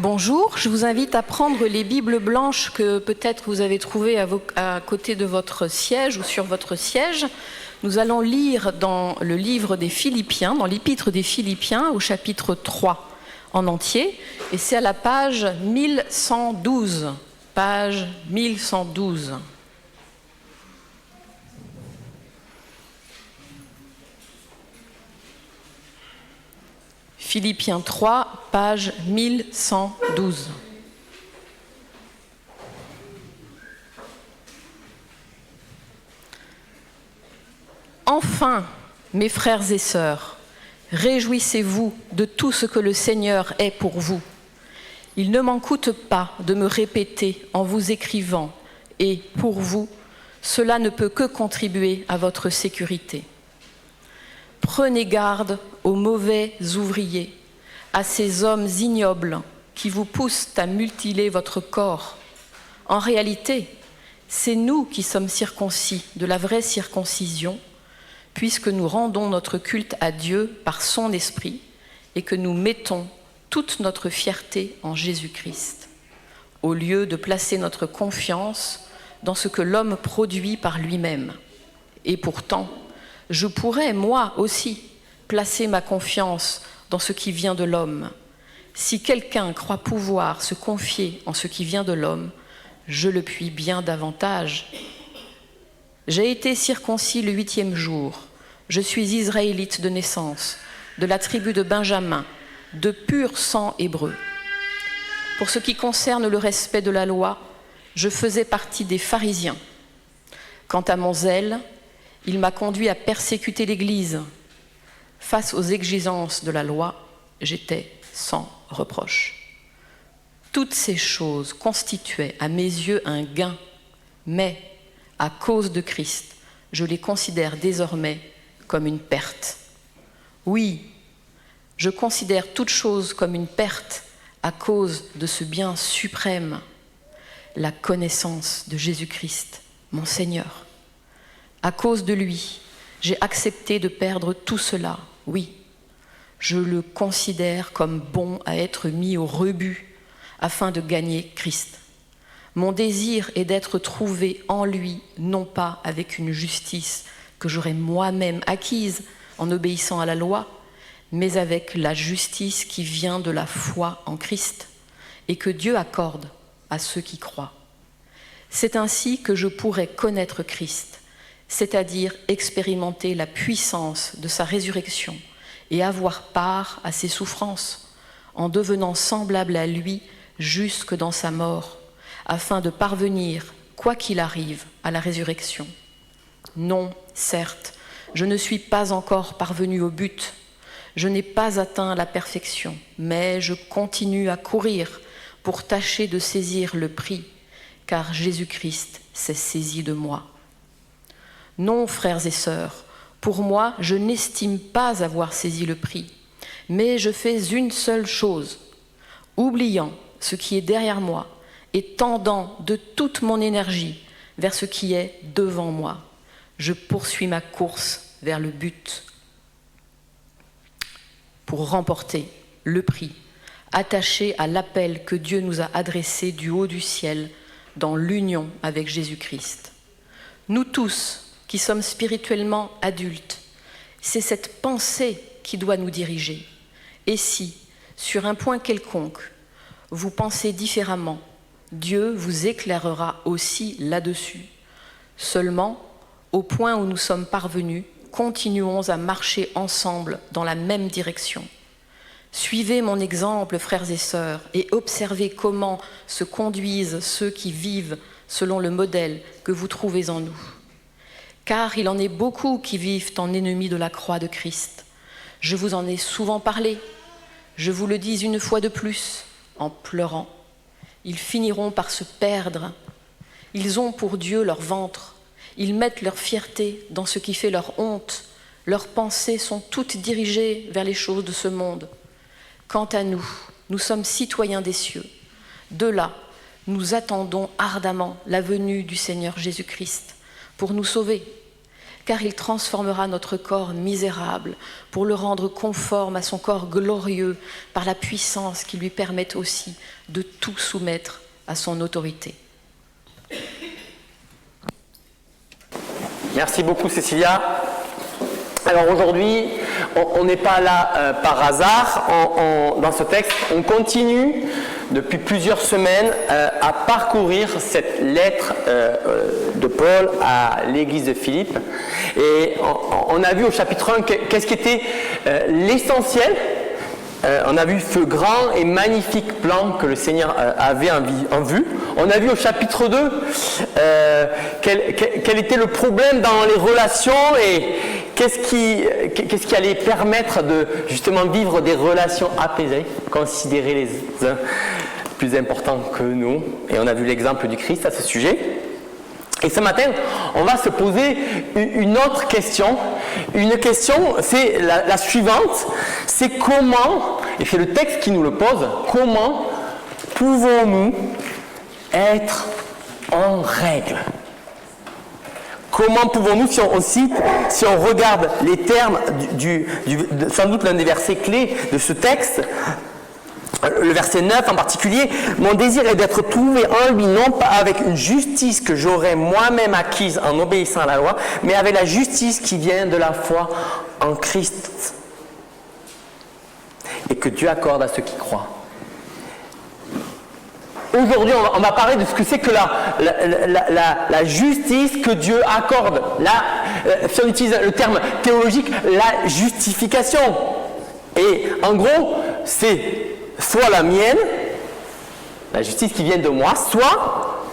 Bonjour, je vous invite à prendre les Bibles blanches que peut-être vous avez trouvées à côté de votre siège ou sur votre siège. Nous allons lire dans le livre des Philippiens, dans l'épître des Philippiens au chapitre 3 en entier, et c'est à la page 1112. Page 1112. Philippiens 3, page 1112. Enfin, mes frères et sœurs, réjouissez-vous de tout ce que le Seigneur est pour vous. Il ne m'en coûte pas de me répéter en vous écrivant, et pour vous, cela ne peut que contribuer à votre sécurité. Prenez garde aux mauvais ouvriers, à ces hommes ignobles qui vous poussent à mutiler votre corps. En réalité, c'est nous qui sommes circoncis de la vraie circoncision, puisque nous rendons notre culte à Dieu par son esprit et que nous mettons toute notre fierté en Jésus-Christ, au lieu de placer notre confiance dans ce que l'homme produit par lui-même. Et pourtant, je pourrais, moi aussi, placer ma confiance dans ce qui vient de l'homme. Si quelqu'un croit pouvoir se confier en ce qui vient de l'homme, je le puis bien davantage. J'ai été circoncis le 8e jour. Je suis israélite de naissance, de la tribu de Benjamin, de pur sang hébreu. Pour ce qui concerne le respect de la loi, je faisais partie des pharisiens. Quant à mon zèle, il m'a conduit à persécuter l'Église. Face aux exigences de la loi, j'étais sans reproche. Toutes ces choses constituaient à mes yeux un gain, mais à cause de Christ, je les considère désormais comme une perte. Oui, je considère toute chose comme une perte à cause de ce bien suprême, la connaissance de Jésus-Christ, mon Seigneur. À cause de lui, j'ai accepté de perdre tout cela, oui. Je le considère comme bon à être mis au rebut afin de gagner Christ. Mon désir est d'être trouvé en lui, non pas avec une justice que j'aurais moi-même acquise en obéissant à la loi, mais avec la justice qui vient de la foi en Christ et que Dieu accorde à ceux qui croient. C'est ainsi que je pourrais connaître Christ, c'est-à-dire expérimenter la puissance de sa résurrection et avoir part à ses souffrances, en devenant semblable à lui jusque dans sa mort, afin de parvenir, quoi qu'il arrive, à la résurrection. Non, certes, je ne suis pas encore parvenu au but, je n'ai pas atteint la perfection, mais je continue à courir pour tâcher de saisir le prix, car Jésus-Christ s'est saisi de moi. Non, frères et sœurs, pour moi, je n'estime pas avoir saisi le prix, mais je fais une seule chose, oubliant ce qui est derrière moi et tendant de toute mon énergie vers ce qui est devant moi. Je poursuis ma course vers le but pour remporter le prix, attaché à l'appel que Dieu nous a adressé du haut du ciel dans l'union avec Jésus-Christ. Nous tous, qui sommes spirituellement adultes, c'est cette pensée qui doit nous diriger. Et si, sur un point quelconque, vous pensez différemment, Dieu vous éclairera aussi là-dessus. Seulement, au point où nous sommes parvenus, continuons à marcher ensemble dans la même direction. Suivez mon exemple, frères et sœurs, et observez comment se conduisent ceux qui vivent selon le modèle que vous trouvez en nous. Car il en est beaucoup qui vivent en ennemis de la croix de Christ. Je vous en ai souvent parlé, je vous le dis une fois de plus, en pleurant. Ils finiront par se perdre. Ils ont pour Dieu leur ventre. Ils mettent leur fierté dans ce qui fait leur honte. Leurs pensées sont toutes dirigées vers les choses de ce monde. Quant à nous, nous sommes citoyens des cieux. De là, nous attendons ardemment la venue du Seigneur Jésus-Christ pour nous sauver. car il transformera notre corps misérable pour le rendre conforme à son corps glorieux par la puissance qui lui permet aussi de tout soumettre à son autorité. Merci beaucoup Cécilia. Alors aujourd'hui, on n'est pas là par hasard. Dans ce texte, on continue depuis plusieurs semaines à parcourir cette lettre de Paul à l'église de Philippe. Et on a vu au chapitre 1 qu'est-ce qui était l'essentiel. On a vu ce grand et magnifique plan que le Seigneur avait en vue. On a vu au chapitre 2 quel était le problème dans les relations et qu'est-ce qui allait permettre de justement vivre des relations apaisées, considérer les uns plus importants que nous. Et on a vu l'exemple du Christ à ce sujet. Et ce matin, on va se poser une autre question. Une question, c'est la suivante. C'est comment, et c'est le texte qui nous le pose, comment pouvons-nous être en règle? Comment pouvons-nous, si on regarde les termes, sans doute l'un des versets clés de ce texte, le verset 9 en particulier, « Mon désir est d'être trouvé en lui, non pas avec une justice que j'aurais moi-même acquise en obéissant à la loi, mais avec la justice qui vient de la foi en Christ, et que Dieu accorde à ceux qui croient. » Aujourd'hui, on va parler de ce que c'est que la justice que Dieu accorde. Là, si on utilise le terme théologique, la justification. Et en gros, c'est soit la mienne, la justice qui vient de moi, soit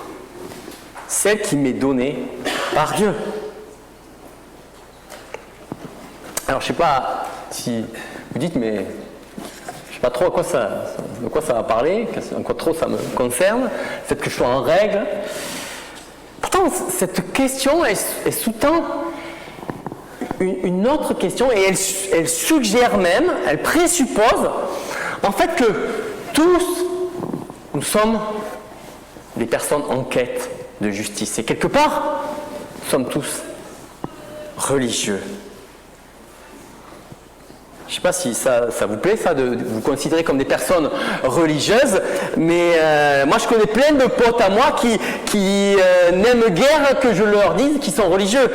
celle qui m'est donnée par Dieu. Alors, je ne sais pas si vous dites, mais je ne sais pas trop de quoi ça va parler, en quoi trop ça me concerne, peut-être que je sois en règle. Pourtant, cette question, elle sous-tend une autre question et elle suggère même, elle présuppose en fait que tous, nous sommes des personnes en quête de justice. Et quelque part, nous sommes tous religieux. Je ne sais pas si ça vous plaît, ça, de vous considérer comme des personnes religieuses, mais moi je connais plein de potes à moi qui n'aiment guère que je leur dise qu'ils sont religieux.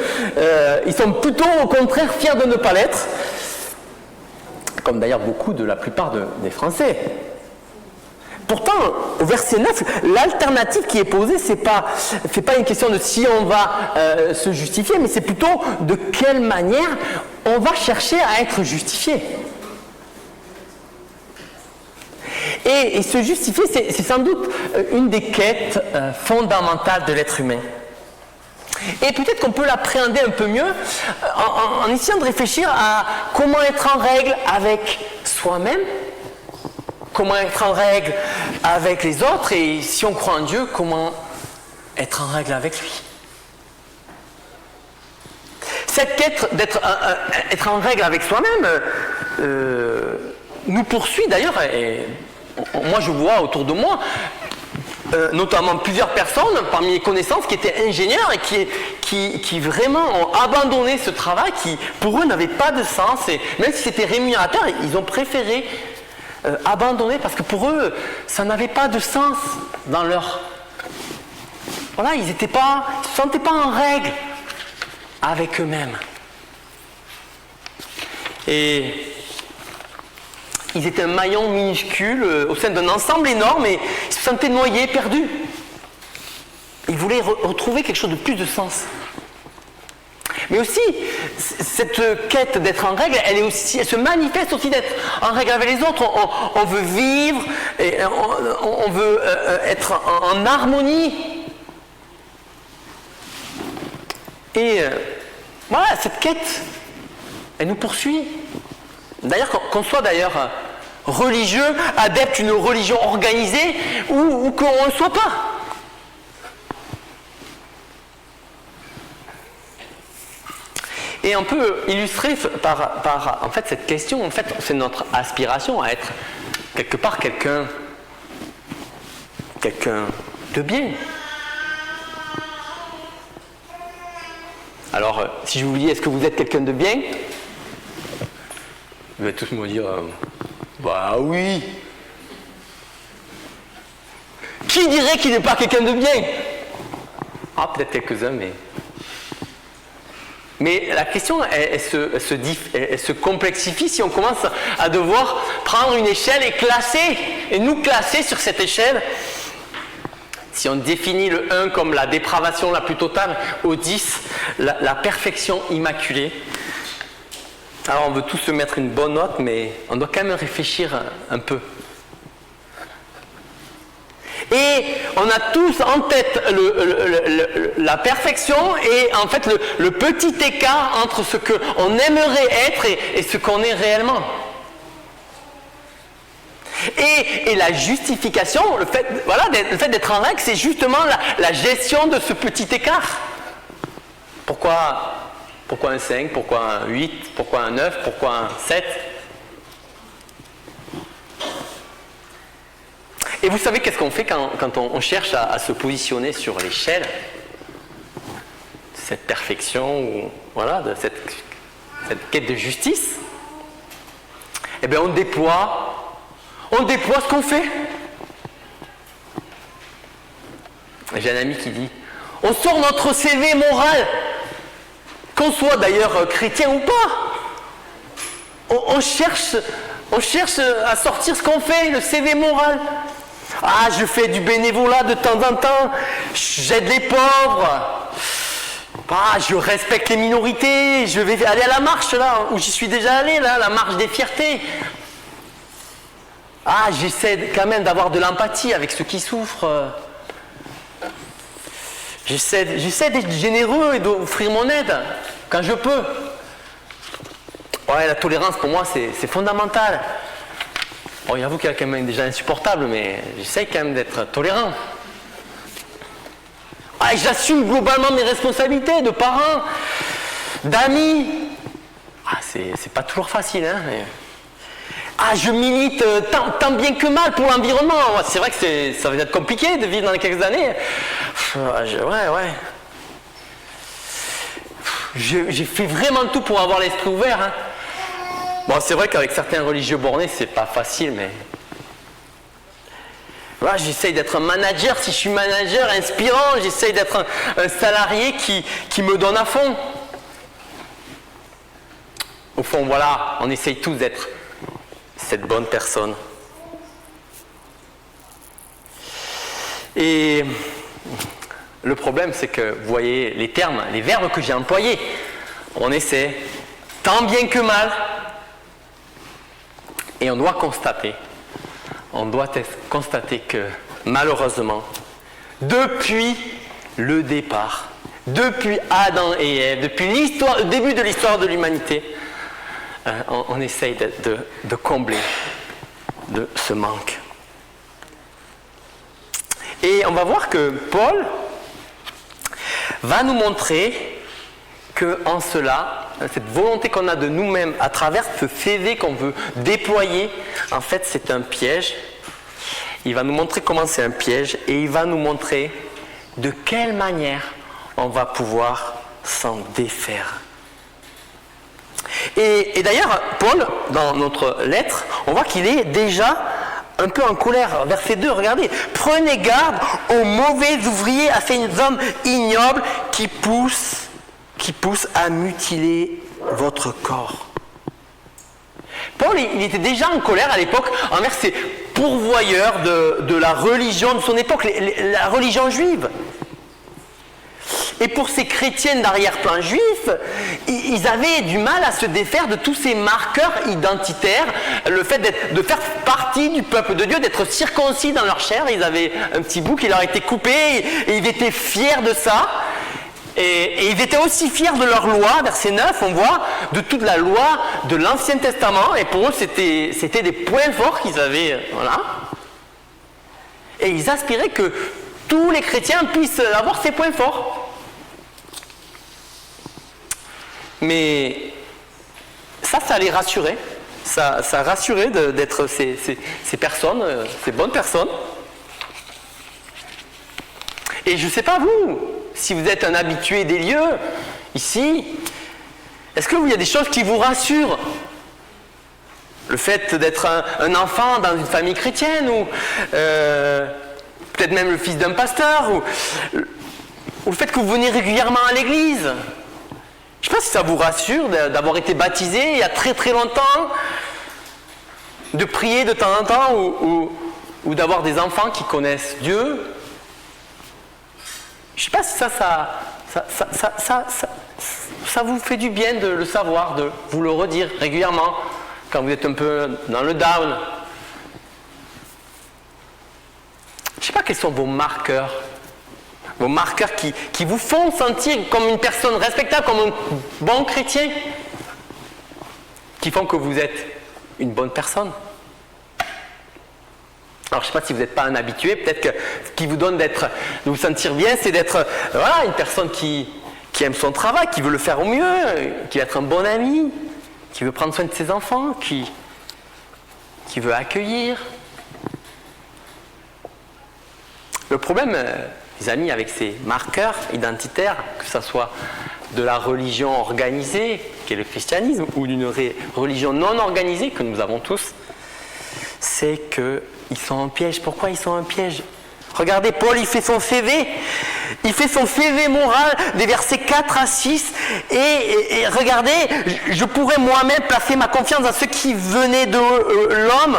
Ils sont plutôt au contraire fiers de ne pas l'être, comme d'ailleurs beaucoup de la plupart des Français. Pourtant, au verset 9, l'alternative qui est posée, c'est pas une question de si on va se justifier, mais c'est plutôt de quelle manière on va chercher à être justifié. Et se justifier, c'est sans doute une des quêtes fondamentales de l'être humain. Et peut-être qu'on peut l'appréhender un peu mieux en essayant de réfléchir à comment être en règle avec soi-même, comment être en règle avec les autres, et si on croit en Dieu, comment être en règle avec lui. Cette quête d'être en règle avec soi-même nous poursuit d'ailleurs, et moi je vois autour de moi notamment plusieurs personnes parmi mes connaissances qui étaient ingénieurs et qui vraiment ont abandonné ce travail qui pour eux n'avait pas de sens, et même si c'était rémunérateur, ils ont préféré abandonner parce que pour eux ça n'avait pas de sens dans leur... Voilà, ils ne se sentaient pas en règle avec eux-mêmes. Et ils étaient un maillon minuscule au sein d'un ensemble énorme et ils se sentaient noyés, perdus. Ils voulaient retrouver quelque chose de plus de sens. Mais aussi, cette quête d'être en règle, elle se manifeste aussi d'être en règle avec les autres. On veut vivre, et on veut être en harmonie. Et voilà, cette quête, elle nous poursuit. D'ailleurs, qu'on soit d'ailleurs religieux, adepte d'une religion organisée, ou qu'on ne le soit pas. Et on peut illustrer par en fait, cette question, en fait, c'est notre aspiration à être quelque part quelqu'un de bien. Alors, si je vous dis, est-ce que vous êtes quelqu'un de bien? Vous allez tous me dire, bah oui. Qui dirait qu'il n'est pas quelqu'un de bien? Ah, peut-être quelques-uns, mais... Mais la question, elle se complexifie si on commence à devoir prendre une échelle et nous classer sur cette échelle. Si on définit le 1 comme la dépravation la plus totale, au 10, la perfection immaculée. Alors on veut tous se mettre une bonne note, mais on doit quand même réfléchir un peu. Et on a tous en tête la perfection et en fait le petit écart entre ce qu'on aimerait être et ce qu'on est réellement. Et la justification, le fait d'être en règle, c'est justement la gestion de ce petit écart. Pourquoi un 5, pourquoi un 8, pourquoi un 9, pourquoi un 7? Et vous savez qu'est-ce qu'on fait quand on cherche à se positionner sur l'échelle? Cette perfection, de cette quête de justice? Eh bien on déploie ce qu'on fait. J'ai un ami qui dit, on sort notre CV moral, qu'on soit d'ailleurs chrétien ou pas. On cherche à sortir ce qu'on fait, le CV moral. Ah, je fais du bénévolat de temps en temps, j'aide les pauvres. Ah, je respecte les minorités, je vais aller à la marche là, où j'y suis déjà allé, là, la marche des fiertés. Ah, j'essaie quand même d'avoir de l'empathie avec ceux qui souffrent. J'essaie d'être généreux et d'offrir mon aide quand je peux. Ouais, la tolérance pour moi c'est fondamental. Bon, j'avoue qu'il y a quand même déjà insupportable, mais j'essaie quand même d'être tolérant. Ah, j'assume globalement mes responsabilités de parents, d'amis. Ah, c'est pas toujours facile, hein. Ah, je milite tant bien que mal pour l'environnement. C'est vrai que ça va être compliqué de vivre dans quelques années. Ouais. J'ai fait vraiment tout pour avoir l'esprit ouvert. Hein. Bon, c'est vrai qu'avec certains religieux bornés, c'est pas facile, mais... Voilà, j'essaye d'être un manager, si je suis manager, inspirant. J'essaye d'être un salarié qui me donne à fond. Au fond, voilà, on essaye tous d'être cette bonne personne. Et le problème, c'est que, vous voyez, les verbes que j'ai employés, on essaie tant bien que mal, et on doit constater que, malheureusement, depuis le départ, depuis Adam et Ève, depuis le début de l'histoire de l'humanité, on essaye de combler de ce manque. Et on va voir que Paul va nous montrer qu'en cela, cette volonté qu'on a de nous-mêmes à travers ce CV qu'on veut déployer, en fait c'est un piège. Il va nous montrer comment c'est un piège et il va nous montrer de quelle manière on va pouvoir s'en défaire. Et d'ailleurs, Paul, dans notre lettre, on voit qu'il est déjà un peu en colère. Verset 2, regardez. « Prenez garde aux mauvais ouvriers, à ces hommes ignobles qui poussent à mutiler votre corps. » Paul, il était déjà en colère à l'époque envers ces pourvoyeurs de la religion de son époque, la religion juive. Et pour ces chrétiens d'arrière-plan juif, ils avaient du mal à se défaire de tous ces marqueurs identitaires, le fait de faire partie du peuple de Dieu, d'être circoncis dans leur chair. Ils avaient un petit bout qui leur était coupé et ils étaient fiers de ça. Et ils étaient aussi fiers de leur loi, verset 9, on voit, de toute la loi de l'Ancien Testament. Et pour eux, c'était des points forts qu'ils avaient. Voilà. Et ils aspiraient que tous les chrétiens puissent avoir ces points forts. Mais ça les rassurait. Ça rassurait d'être ces personnes, ces bonnes personnes. Et je ne sais pas vous, si vous êtes un habitué des lieux, ici, est-ce qu'il y a des choses qui vous rassurent? Le fait d'être un enfant dans une famille chrétienne, ou peut-être même le fils d'un pasteur, ou le fait que vous venez régulièrement à l'église. Je ne sais pas si ça vous rassure d'avoir été baptisé il y a très très longtemps, de prier de temps en temps, ou d'avoir des enfants qui connaissent Dieu. Je ne sais pas si ça vous fait du bien de le savoir, de vous le redire régulièrement, quand vous êtes un peu dans le down. Je ne sais pas quels sont vos marqueurs qui vous font sentir comme une personne respectable, comme un bon chrétien, qui font que vous êtes une bonne personne. Alors je ne sais pas si vous n'êtes pas un habitué, peut-être que ce qui vous donne de vous sentir bien, c'est d'être une personne qui aime son travail, qui veut le faire au mieux, qui veut être un bon ami, qui veut prendre soin de ses enfants, qui veut accueillir. Le problème, les amis, avec ces marqueurs identitaires, que ce soit de la religion organisée, qui est le christianisme, ou d'une religion non organisée, que nous avons tous, c'est qu'ils sont un piège. Pourquoi ils sont un piège? Regardez, Paul, il fait son CV. Il fait son CV moral des versets 4 à 6. Et regardez, je pourrais moi-même placer ma confiance dans ce qui venait de l'homme.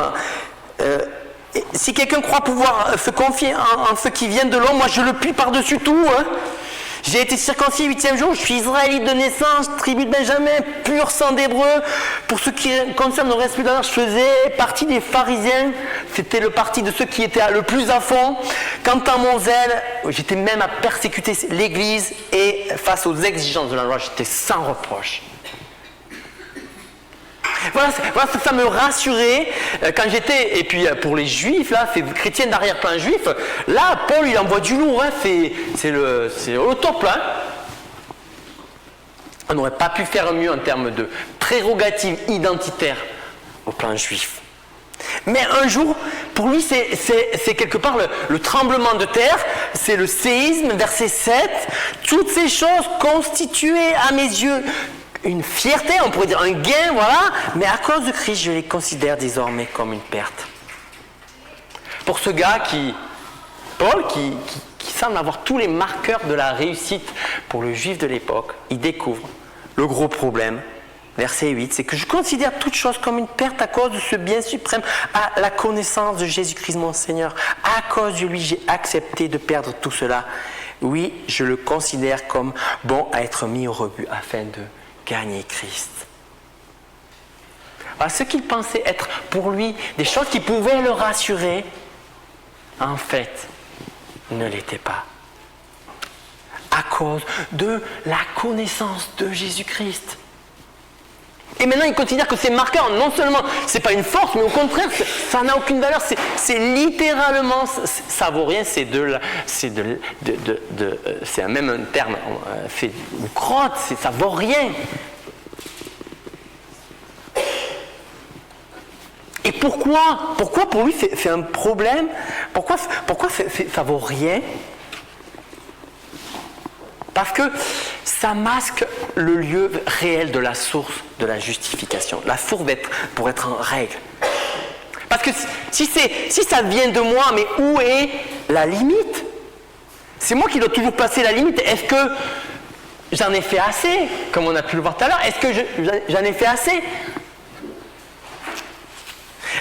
Si quelqu'un croit pouvoir se confier en ce qui vient de l'homme, moi je le puis par-dessus tout. J'ai été circoncis 8e jour, je suis israélite de naissance, tribu de Benjamin, pur sang d'hébreu. Pour ce qui concerne le respect de l'honneur, je faisais partie des pharisiens. C'était le parti de ceux qui étaient le plus à fond. Quant à mon zèle, j'étais même à persécuter l'église, et face aux exigences de la loi, j'étais sans reproche. Voilà, ça me rassurait quand j'étais, et puis pour les juifs, là, ces chrétiens d'arrière-plan juif, là, Paul, il envoie du lourd, c'est au top, là. On n'aurait pas pu faire mieux en termes de prérogatives identitaires au plan juif. Mais un jour, pour lui, c'est quelque part le tremblement de terre, c'est le séisme, verset 7, toutes ces choses constituaient à mes yeux une fierté, on pourrait dire un gain, voilà, mais à cause de Christ, je les considère désormais comme une perte. Pour ce gars Paul, qui semble avoir tous les marqueurs de la réussite pour le juif de l'époque, il découvre le gros problème, verset 8, c'est que je considère toute chose comme une perte à cause de ce bien suprême, à la connaissance de Jésus-Christ mon Seigneur. À cause de lui, j'ai accepté de perdre tout cela. Oui, je le considère comme bon à être mis au rebut afin de gagner Christ. Alors, ce qu'il pensait être pour lui des choses qui pouvaient le rassurer, en fait, ne l'étaient pas. À cause de la connaissance de Jésus-Christ. Et maintenant, il considère que ces marqueurs, non seulement, c'est pas une force, mais au contraire, ça n'a aucune valeur. C'est littéralement, ça vaut rien. C'est même un terme, c'est une crotte. Ça vaut rien. Et pourquoi pour lui c'est un problème? Pourquoi ça vaut rien? Parce que ça masque le lieu réel de la source de la justification. La source pour être en règle. Parce que si ça vient de moi, mais où est la limite? C'est moi qui dois toujours placer la limite. Est-ce que j'en ai fait assez? Comme on a pu le voir tout à l'heure, est-ce que j'en ai fait assez?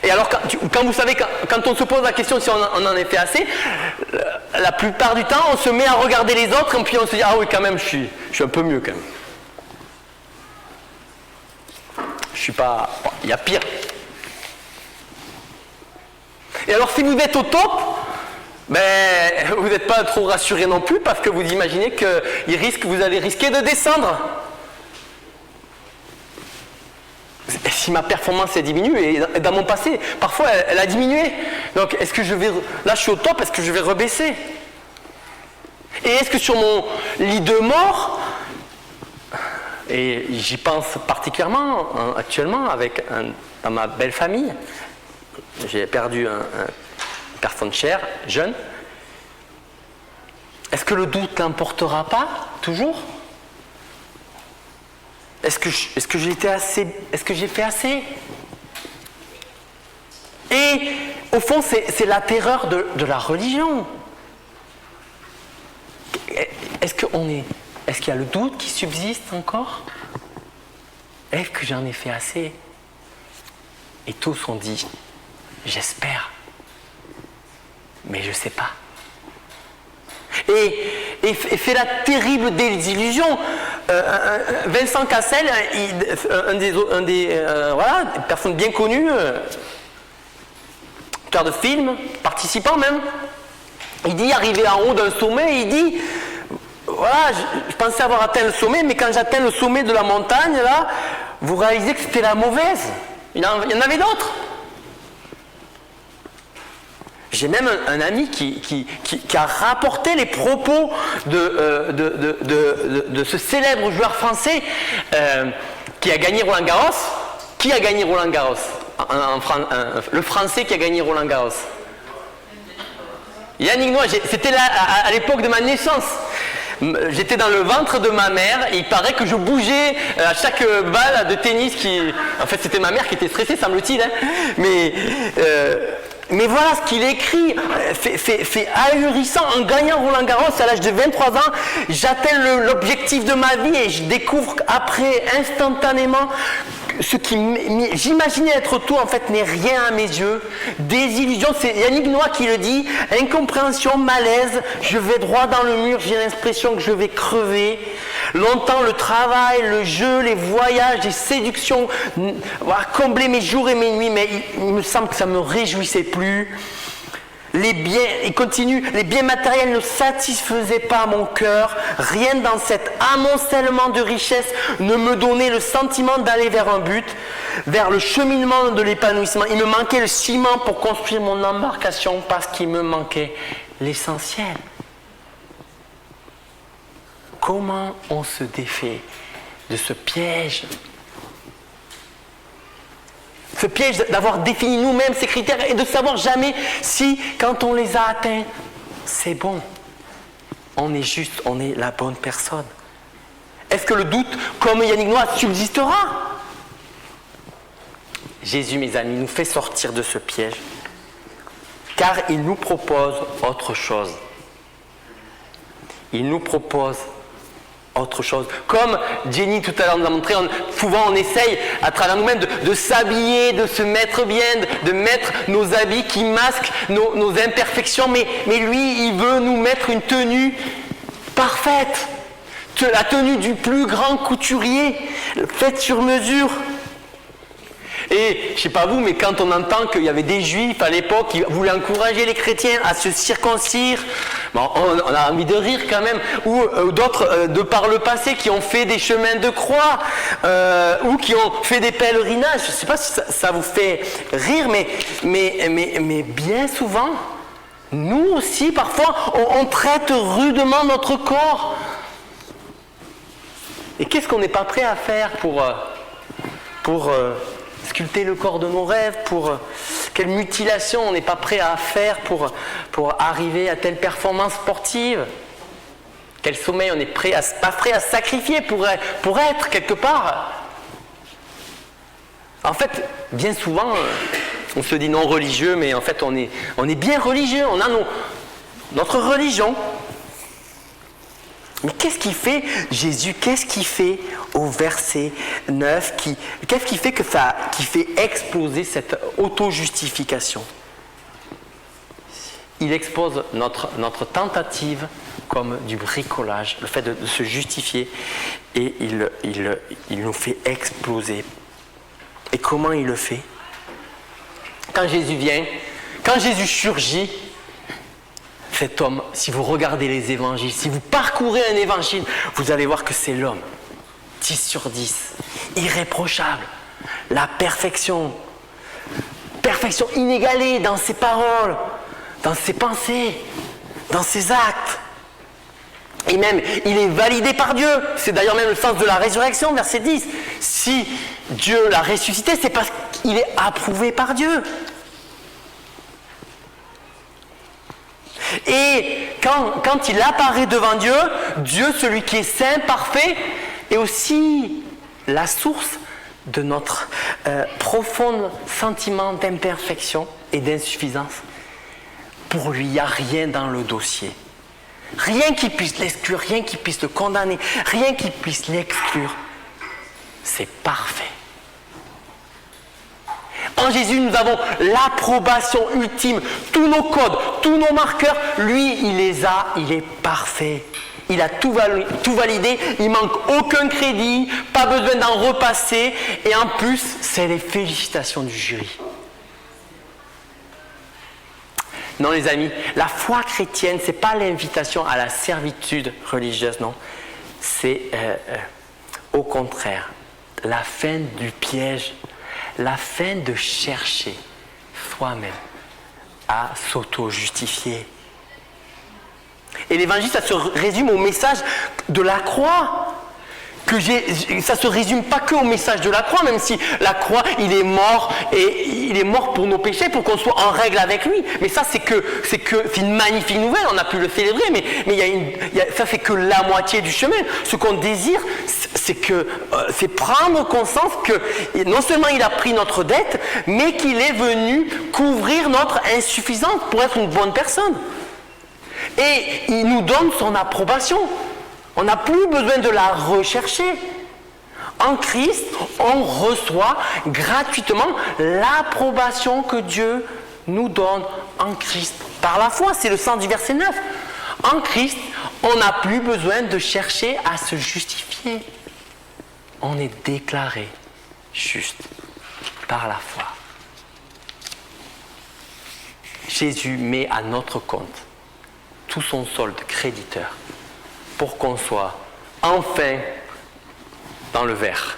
Et alors, quand vous savez, quand on se pose la question si on en a fait assez, la plupart du temps, on se met à regarder les autres et puis on se dit « Ah oui, quand même, je suis un peu mieux quand même. Je suis pas... Bon, il y a pire. » Et alors, si vous êtes au top, vous n'êtes pas trop rassuré non plus parce que vous imaginez que vous allez risquer de descendre. Si ma performance est diminuée, et dans mon passé, parfois elle a diminué. Donc est-ce que là je suis au top, est-ce que je vais rebaisser? Et est-ce que sur mon lit de mort, et j'y pense particulièrement actuellement dans ma belle famille, j'ai perdu une personne chère, jeune, est-ce que le doute l'emportera pas, toujours? Est-ce que j'ai été assez? Est-ce que j'ai fait assez? Et au fond, c'est la terreur de la religion. Est-ce qu'il y a le doute qui subsiste encore? Est-ce que j'en ai fait assez? Et tous ont dit, j'espère, mais je ne sais pas. Et fait la terrible désillusion. Vincent Cassel, voilà, une personne bien connue, auteur de films, participant même, il dit, arrivé en haut d'un sommet, il dit, voilà, je pensais avoir atteint le sommet, mais quand j'atteins le sommet de la montagne, là, vous réalisez que c'était la mauvaise. Il y en avait d'autres. J'ai même un ami qui a rapporté les propos de ce célèbre joueur français qui a gagné Roland Garros. Qui a gagné Roland Garros? Le Français qui a gagné Roland Garros. Yannick Noah, c'était là à l'époque de ma naissance. J'étais dans le ventre de ma mère et il paraît que je bougeais à chaque balle de tennis En fait, c'était ma mère qui était stressée, semble-t-il. Hein. Mais voilà ce qu'il écrit, c'est ahurissant. En gagnant Roland Garros à l'âge de 23 ans, j'atteins l'objectif de ma vie et je découvre après, instantanément, ce qui j'imaginais être tout, en fait, n'est rien à mes yeux. Désillusion, c'est Yannick Noah qui le dit. Incompréhension, malaise, je vais droit dans le mur, j'ai l'impression que je vais crever. Longtemps, le travail, le jeu, les voyages, les séductions, voilà, combler mes jours et mes nuits, mais il me semble que ça ne me réjouissait plus. Les biens, il continue, les biens matériels ne satisfaisaient pas mon cœur. Rien dans cet amoncellement de richesses ne me donnait le sentiment d'aller vers un but, vers le cheminement de l'épanouissement. Il me manquait le ciment pour construire mon embarcation parce qu'il me manquait l'essentiel. Comment on se défait de ce piège? Ce piège d'avoir défini nous-mêmes ces critères et de savoir jamais si, quand on les a atteints, c'est bon. On est la bonne personne. Est-ce que le doute, comme Yannick Noah, subsistera? Jésus, mes amis, nous fait sortir de ce piège, car il nous propose autre chose. Il nous propose autre chose. Comme Jenny tout à l'heure nous a montré, souvent on essaye à travers nous-mêmes de s'habiller, de se mettre bien, de mettre nos habits qui masquent nos imperfections, mais lui, il veut nous mettre une tenue parfaite, la tenue du plus grand couturier, faite sur mesure. Et je ne sais pas vous, mais quand on entend qu'il y avait des juifs à l'époque qui voulaient encourager les chrétiens à se circoncire, bon, on a envie de rire quand même, ou d'autres de par le passé qui ont fait des chemins de croix, ou qui ont fait des pèlerinages. Je ne sais pas si ça vous fait rire, mais bien souvent, nous aussi parfois, on traite rudement notre corps. Et qu'est-ce qu'on n'est pas prêt à faire pour sculpter le corps de nos rêves, quelle mutilation on n'est pas prêt à faire pour arriver à telle performance sportive, quel sommeil on n'est pas prêt à sacrifier pour être quelque part. En fait, bien souvent, on se dit non religieux, mais en fait on est bien religieux, on a notre religion. Mais qu'est-ce qui fait Jésus? Qu'est-ce qui fait au verset 9? Qu'est-ce qui fait qui fait exploser cette auto-justification? Il expose notre tentative comme du bricolage, le fait de se justifier, et il nous fait exploser. Et comment il le fait? Quand Jésus vient, quand Jésus surgit, cet homme, si vous regardez les évangiles, si vous parcourez un évangile, vous allez voir que c'est l'homme, 10 sur 10, irréprochable, la perfection inégalée dans ses paroles, dans ses pensées, dans ses actes. Et même, il est validé par Dieu. C'est d'ailleurs même le sens de la résurrection, verset 10. Si Dieu l'a ressuscité, c'est parce qu'il est approuvé par Dieu. Et quand il apparaît devant Dieu, Dieu, celui qui est saint, parfait, est aussi la source de notre profond sentiment d'imperfection et d'insuffisance. Pour lui, il n'y a rien dans le dossier. Rien qui puisse l'exclure, rien qui puisse le condamner, rien qui puisse l'exclure. C'est parfait. En Jésus, nous avons l'approbation ultime. Tous nos codes, tous nos marqueurs, lui, il les a, il est parfait. Il a tout validé, il ne manque aucun crédit, pas besoin d'en repasser. Et en plus, c'est les félicitations du jury. Non les amis, la foi chrétienne, ce n'est pas l'invitation à la servitude religieuse, non. C'est au contraire la fin du piège, la fin de chercher soi-même à s'auto-justifier. Et l'évangile, ça se résume au message de la croix. Ça ne se résume pas que au message de la croix, même si la croix, il est mort, et il est mort pour nos péchés, pour qu'on soit en règle avec lui. Mais ça, c'est une magnifique nouvelle, on a pu le célébrer, mais ça, c'est que la moitié du chemin. Ce qu'on désire, c'est prendre conscience que non seulement il a pris notre dette, mais qu'il est venu couvrir notre insuffisance pour être une bonne personne. Et il nous donne son approbation. On n'a plus besoin de la rechercher. En Christ, on reçoit gratuitement l'approbation que Dieu nous donne en Christ. Par la foi, c'est le sens du verset 9. En Christ, on n'a plus besoin de chercher à se justifier. On est déclaré juste par la foi. Jésus met à notre compte tout son solde créditeur pour qu'on soit enfin dans le vert.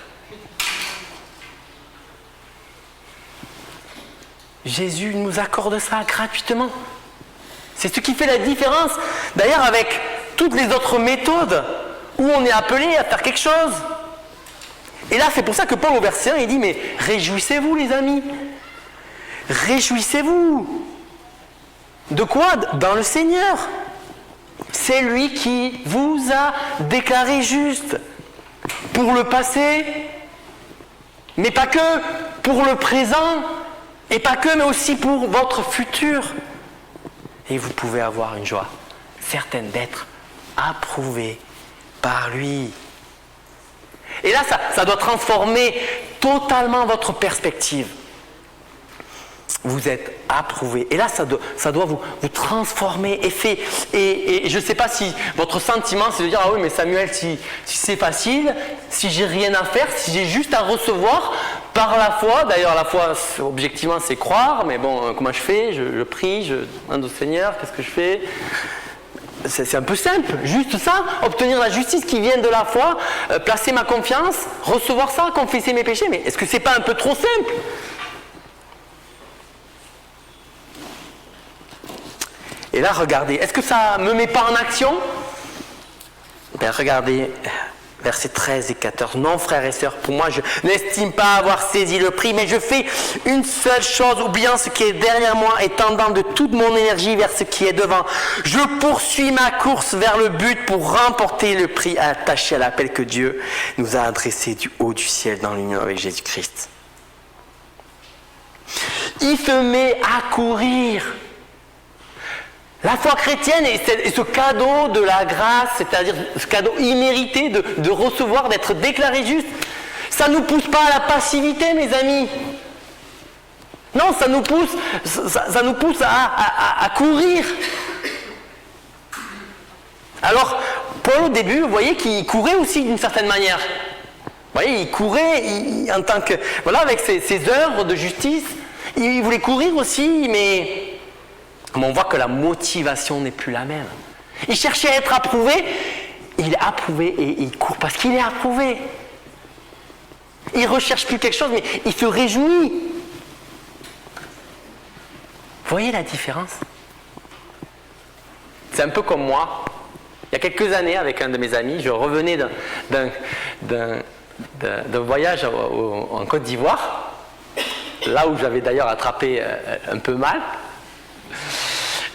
Jésus nous accorde ça gratuitement. C'est ce qui fait la différence, d'ailleurs, avec toutes les autres méthodes où on est appelé à faire quelque chose. Et là, c'est pour ça que Paul, au verset 1, il dit, mais réjouissez-vous, les amis. Réjouissez-vous. De quoi ? Dans le Seigneur. C'est lui qui vous a déclaré juste pour le passé, mais pas que, pour le présent, et pas que, mais aussi pour votre futur. Et vous pouvez avoir une joie certaine d'être approuvé par lui. Et là, ça doit transformer totalement votre perspective. Vous êtes approuvé. Et là, ça doit vous transformer. Et je ne sais pas si votre sentiment, c'est de dire, ah oui, mais Samuel, si c'est facile, si j'ai rien à faire, si j'ai juste à recevoir par la foi. D'ailleurs, la foi, objectivement, c'est croire. Mais bon, comment je fais ? Je prie, je demande au Seigneur, qu'est-ce que je fais ? C'est un peu simple, juste ça, obtenir la justice qui vient de la foi, placer ma confiance, recevoir ça, confesser mes péchés. Mais est-ce que c'est pas un peu trop simple ? Et là, regardez, est-ce que ça ne me met pas en action ? Bien, regardez, versets 13 et 14. Non, frères et sœurs, pour moi, je n'estime pas avoir saisi le prix, mais je fais une seule chose, oubliant ce qui est derrière moi et tendant de toute mon énergie vers ce qui est devant. Je poursuis ma course vers le but pour remporter le prix attaché à l'appel que Dieu nous a adressé du haut du ciel dans l'union avec Jésus-Christ. Il se met à courir. La foi chrétienne est ce cadeau de la grâce, c'est-à-dire ce cadeau immérité de recevoir, d'être déclaré juste. Ça ne nous pousse pas à la passivité, mes amis. Non, ça nous pousse à courir. Alors, Paul, au début, vous voyez qu'il courait aussi d'une certaine manière. Vous voyez, il courait en tant que... Voilà, avec ses œuvres de justice. Il voulait courir aussi, mais on voit que la motivation n'est plus la même. Il cherchait à être approuvé, il est approuvé et il court parce qu'il est approuvé. Il ne recherche plus quelque chose, mais il se réjouit. Vous voyez la différence ? C'est un peu comme moi. Il y a quelques années, avec un de mes amis, je revenais d'un voyage en Côte d'Ivoire, là où j'avais d'ailleurs attrapé un peu mal.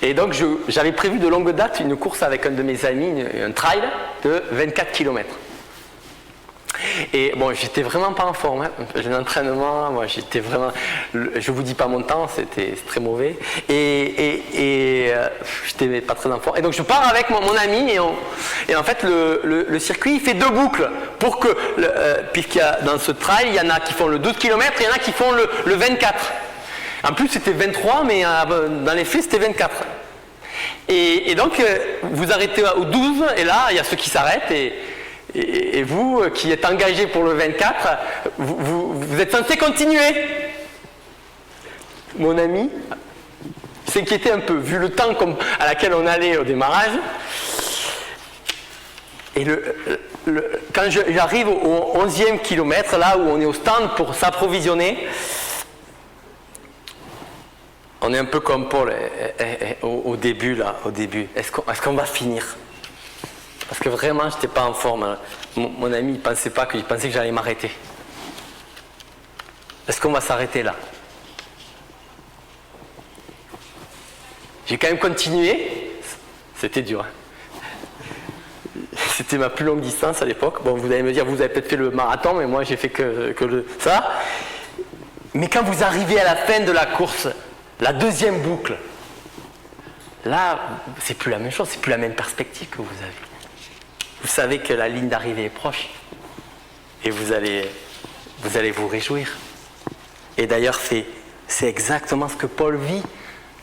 Et donc j'avais prévu de longue date une course avec un de mes amis, un trail de 24 km. Et bon, j'étais vraiment pas en forme. Hein. L'entraînement, moi, j'étais vraiment. Je vous dis pas mon temps, c'était très mauvais. Et j'étais pas très en forme. Et donc je pars avec mon ami et en fait le circuit il fait 2 boucles pour que puisqu'il y a dans ce trail, il y en a qui font le 12 km, il y en a qui font le 24. En plus c'était 23, mais dans les faits c'était 24. Et donc vous arrêtez au 12 et là il y a ceux qui s'arrêtent et vous qui êtes engagés pour le 24, vous êtes censé continuer. Mon ami s'inquiétait un peu vu le temps à laquelle on allait au démarrage. Et quand j'arrive au 11e kilomètre, là où on est au stand pour s'approvisionner, on est un peu comme Paul au début. Est-ce qu'on va finir? Parce que vraiment, je n'étais pas en forme. Mon ami, il pensait que j'allais m'arrêter. Est-ce qu'on va s'arrêter là? J'ai quand même continué. C'était dur. C'était ma plus longue distance à l'époque. Bon, vous allez me dire, vous avez peut-être fait le marathon, mais moi, j'ai fait que ça. Mais quand vous arrivez à la fin de la course, la 2e boucle, là, c'est plus la même chose, c'est plus la même perspective que vous avez. Vous savez que la ligne d'arrivée est proche et vous allez vous réjouir. Et d'ailleurs, c'est exactement ce que Paul vit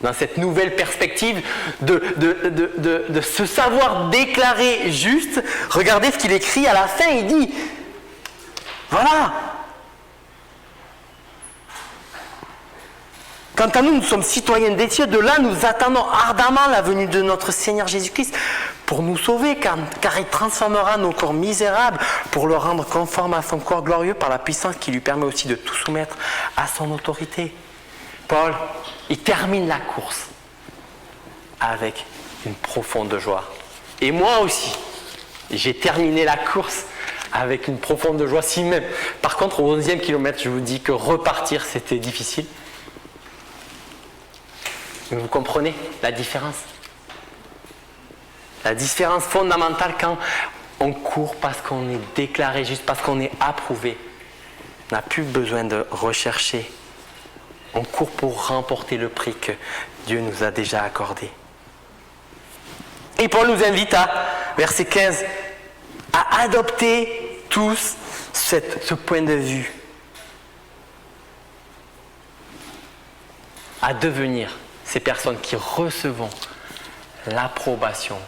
dans cette nouvelle perspective de se savoir déclarer juste. Regardez ce qu'il écrit à la fin, il dit, voilà. Quant à nous, nous sommes citoyens des cieux, de là nous attendons ardemment la venue de notre Seigneur Jésus-Christ pour nous sauver, car il transformera nos corps misérables pour le rendre conforme à son corps glorieux par la puissance qui lui permet aussi de tout soumettre à son autorité. Paul, il termine la course avec une profonde joie. Et moi aussi, j'ai terminé la course avec une profonde joie. Si même, par contre, au 11e kilomètre, je vous dis que repartir, c'était difficile. Mais vous comprenez la différence? La différence fondamentale quand on court parce qu'on est déclaré juste, parce qu'on est approuvé. On n'a plus besoin de rechercher. On court pour remporter le prix que Dieu nous a déjà accordé. Et Paul nous invite verset 15, à adopter tous ce point de vue. À devenir ces personnes qui recevons l'approbation,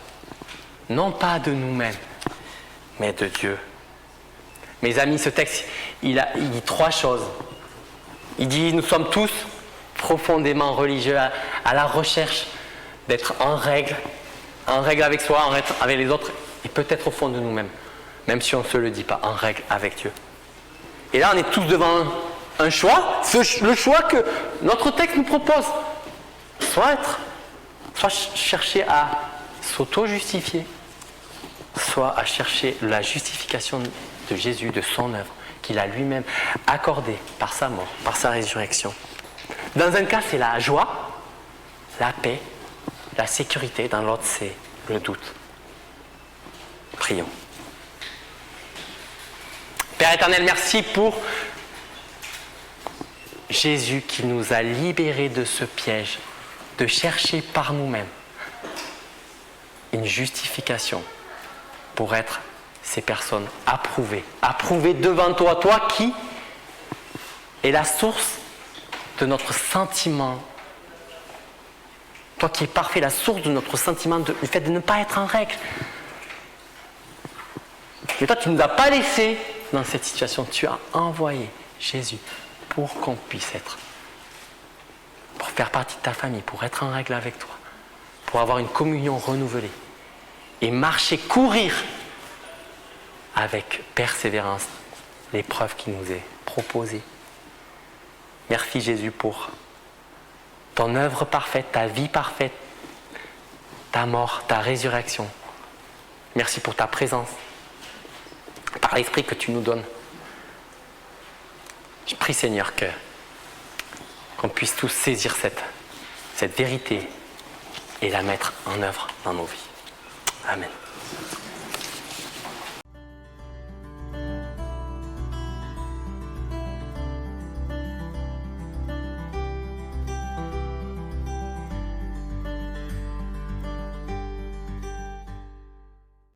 non pas de nous-mêmes, mais de Dieu. Mes amis, ce texte, il dit 3 choses. Il dit, nous sommes tous profondément religieux, à la recherche d'être en règle avec soi, en règle avec les autres, et peut-être au fond de nous-mêmes, même si on ne se le dit pas, en règle avec Dieu. Et là, on est tous devant un choix, le choix que notre texte nous propose. Soit chercher à s'auto-justifier, soit à chercher la justification de Jésus, de son œuvre, qu'il a lui-même accordée par sa mort, par sa résurrection. Dans un cas, c'est la joie, la paix, la sécurité. Dans l'autre, c'est le doute. Prions. Père éternel, merci pour Jésus qui nous a libérés de ce piège de chercher par nous-mêmes une justification pour être ces personnes approuvées devant toi, toi qui es la source de notre sentiment, toi qui es parfait, la source de notre sentiment du fait de ne pas être en règle. Et toi, tu ne nous as pas laissé dans cette situation, tu as envoyé Jésus pour qu'on puisse être, pour faire partie de ta famille, pour être en règle avec toi, pour avoir une communion renouvelée et marcher, courir avec persévérance l'épreuve qui nous est proposée. Merci Jésus pour ton œuvre parfaite, ta vie parfaite, ta mort, ta résurrection. Merci pour ta présence, par l'Esprit que tu nous donnes. Je prie Seigneur qu'on puisse tous saisir cette vérité et la mettre en œuvre dans nos vies. Amen.